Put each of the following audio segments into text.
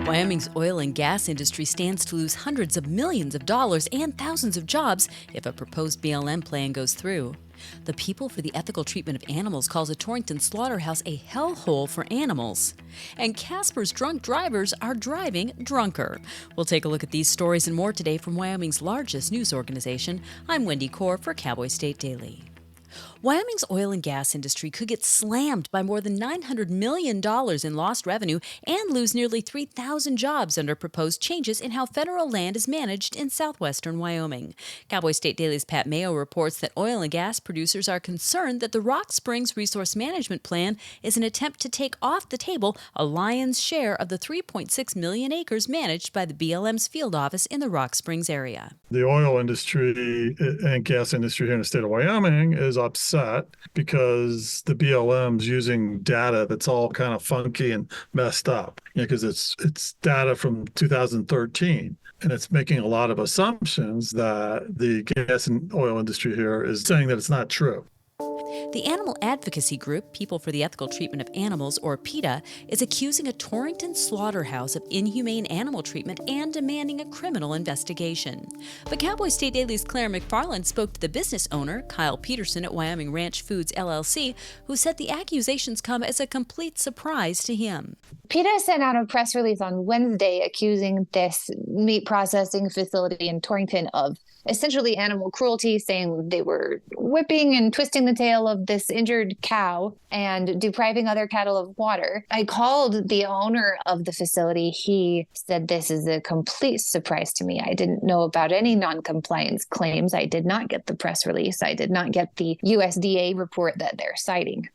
Wyoming's oil and gas industry stands to lose hundreds of millions of dollars and thousands of jobs if a proposed BLM plan goes through. The People for the Ethical Treatment of Animals calls a Torrington slaughterhouse a hellhole for animals. And Casper's drunk drivers are driving drunker. We'll take a look at these stories and more today from Wyoming's largest news organization. I'm Wendy Corr for Cowboy State Daily. Wyoming's oil and gas industry could get slammed by more than $900 million in lost revenue and lose nearly 3,000 jobs under proposed changes in how federal land is managed in southwestern Wyoming. Cowboy State Daily's Pat Mayo reports that oil and gas producers are concerned that the Rock Springs Resource Management Plan is an attempt to take off the table a lion's share of the 3.6 million acres managed by the BLM's field office in the Rock Springs area. The oil industry and gas industry here in the state of Wyoming is upset because the BLM's using data that's all kind of funky and messed up, because it's data from 2013. And it's making a lot of assumptions that the gas and oil industry here is saying that it's not true. The animal advocacy group, People for the Ethical Treatment of Animals, or PETA, is accusing a Torrington slaughterhouse of inhumane animal treatment and demanding a criminal investigation. But Cowboy State Daily's Claire McFarland spoke to the business owner, Kyle Peterson at Wyoming Ranch Foods, LLC, who said the accusations come as a complete surprise to him. PETA sent out a press release on Wednesday accusing this meat processing facility in Torrington of essentially animal cruelty, saying they were whipping and twisting the tail of this injured cow and depriving other cattle of water. I called the owner of the facility. He said, "This is a complete surprise to me. I didn't know about any non-compliance claims. I did not get the press release. I did not get the USDA report that they're citing."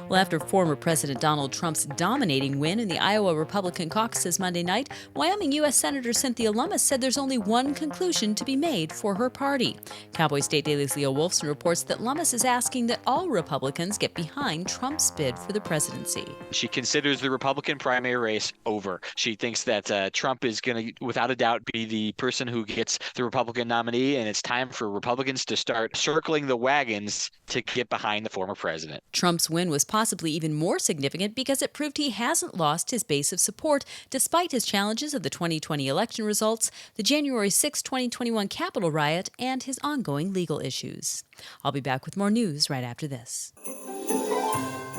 Well, after former President Donald Trump's dominating win in the Iowa Republican caucuses Monday night, Wyoming U.S. Senator Cynthia Lummis said there's only one conclusion to be made for her party. Cowboy State Daily's Leo Wolfson reports that Lummis is asking that all Republicans get behind Trump's bid for the presidency. She considers the Republican primary race over. She thinks that Trump is going to, without a doubt, be the person who gets the Republican nominee, and it's time for Republicans to start circling the wagons to get behind the former president. Trump's win was possibly even more significant because it proved he hasn't lost his base of support despite his challenges of the 2020 election results, the January 6, 2021 Capitol riot, and his ongoing legal issues. I'll be back with more news right after this.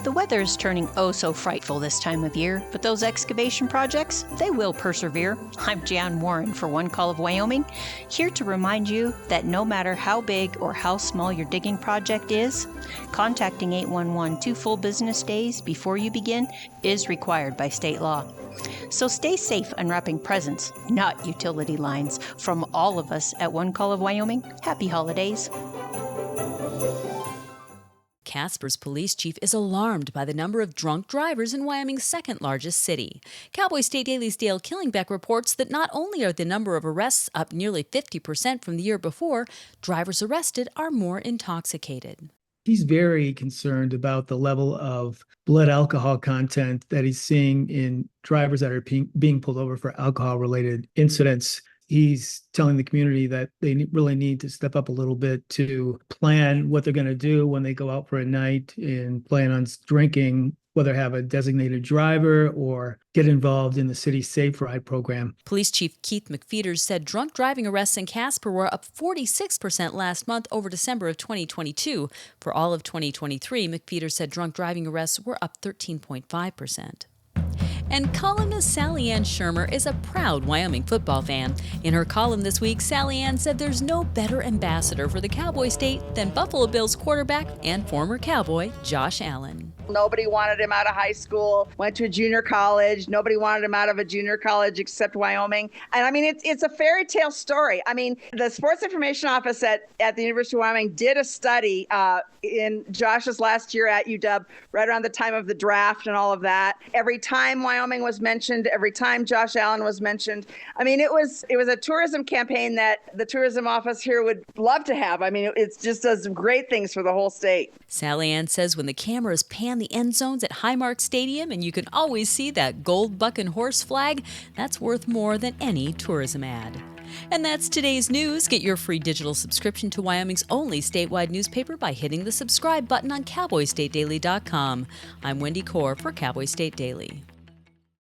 The weather's turning oh so frightful this time of year, but those excavation projects, they will persevere. I'm Jan Warren for One Call of Wyoming, here to remind you that no matter how big or how small your digging project is, contacting 811 2 full business days before you begin is required by state law. So stay safe unwrapping presents, not utility lines. From all of us at One Call of Wyoming, happy holidays. Casper's police chief is alarmed by the number of drunk drivers in Wyoming's second largest city. Cowboy State Daily's Dale Killingbeck reports that not only are the number of arrests up nearly 50% from the year before, drivers arrested are more intoxicated. He's very concerned about the level of blood alcohol content that he's seeing in drivers that are being pulled over for alcohol-related incidents. He's telling the community that they really need to step up a little bit to plan what they're going to do when they go out for a night and plan on drinking, whether have a designated driver or get involved in the city's Safe Ride program. Police Chief Keith McFeeters said drunk driving arrests in Casper were up 46% last month over December of 2022. For all of 2023, McFeeters said drunk driving arrests were up 13.5%. And columnist Sally Ann Shermer is a proud Wyoming football fan. In her column this week, Sally Ann said there's no better ambassador for the Cowboy State than Buffalo Bills quarterback and former Cowboy Josh Allen. Nobody wanted him out of high school, went to a junior college. Nobody wanted him out of a junior college except Wyoming. And I mean, it's a fairy tale story. I mean, the Sports Information Office at the University of Wyoming did a study in Josh's last year at UW, right around the time of the draft and all of that. Every time Wyoming was mentioned, every time Josh Allen was mentioned. I mean, it was a tourism campaign that the tourism office here would love to have. I mean, it just does great things for the whole state. Sally Ann says when the cameras pan the end zones at Highmark Stadium and you can always see that gold buck and horse flag, that's worth more than any tourism ad. And that's today's news. Get your free digital subscription to Wyoming's only statewide newspaper by hitting the subscribe button on CowboyStateDaily.com. I'm Wendy Corr for Cowboy State Daily.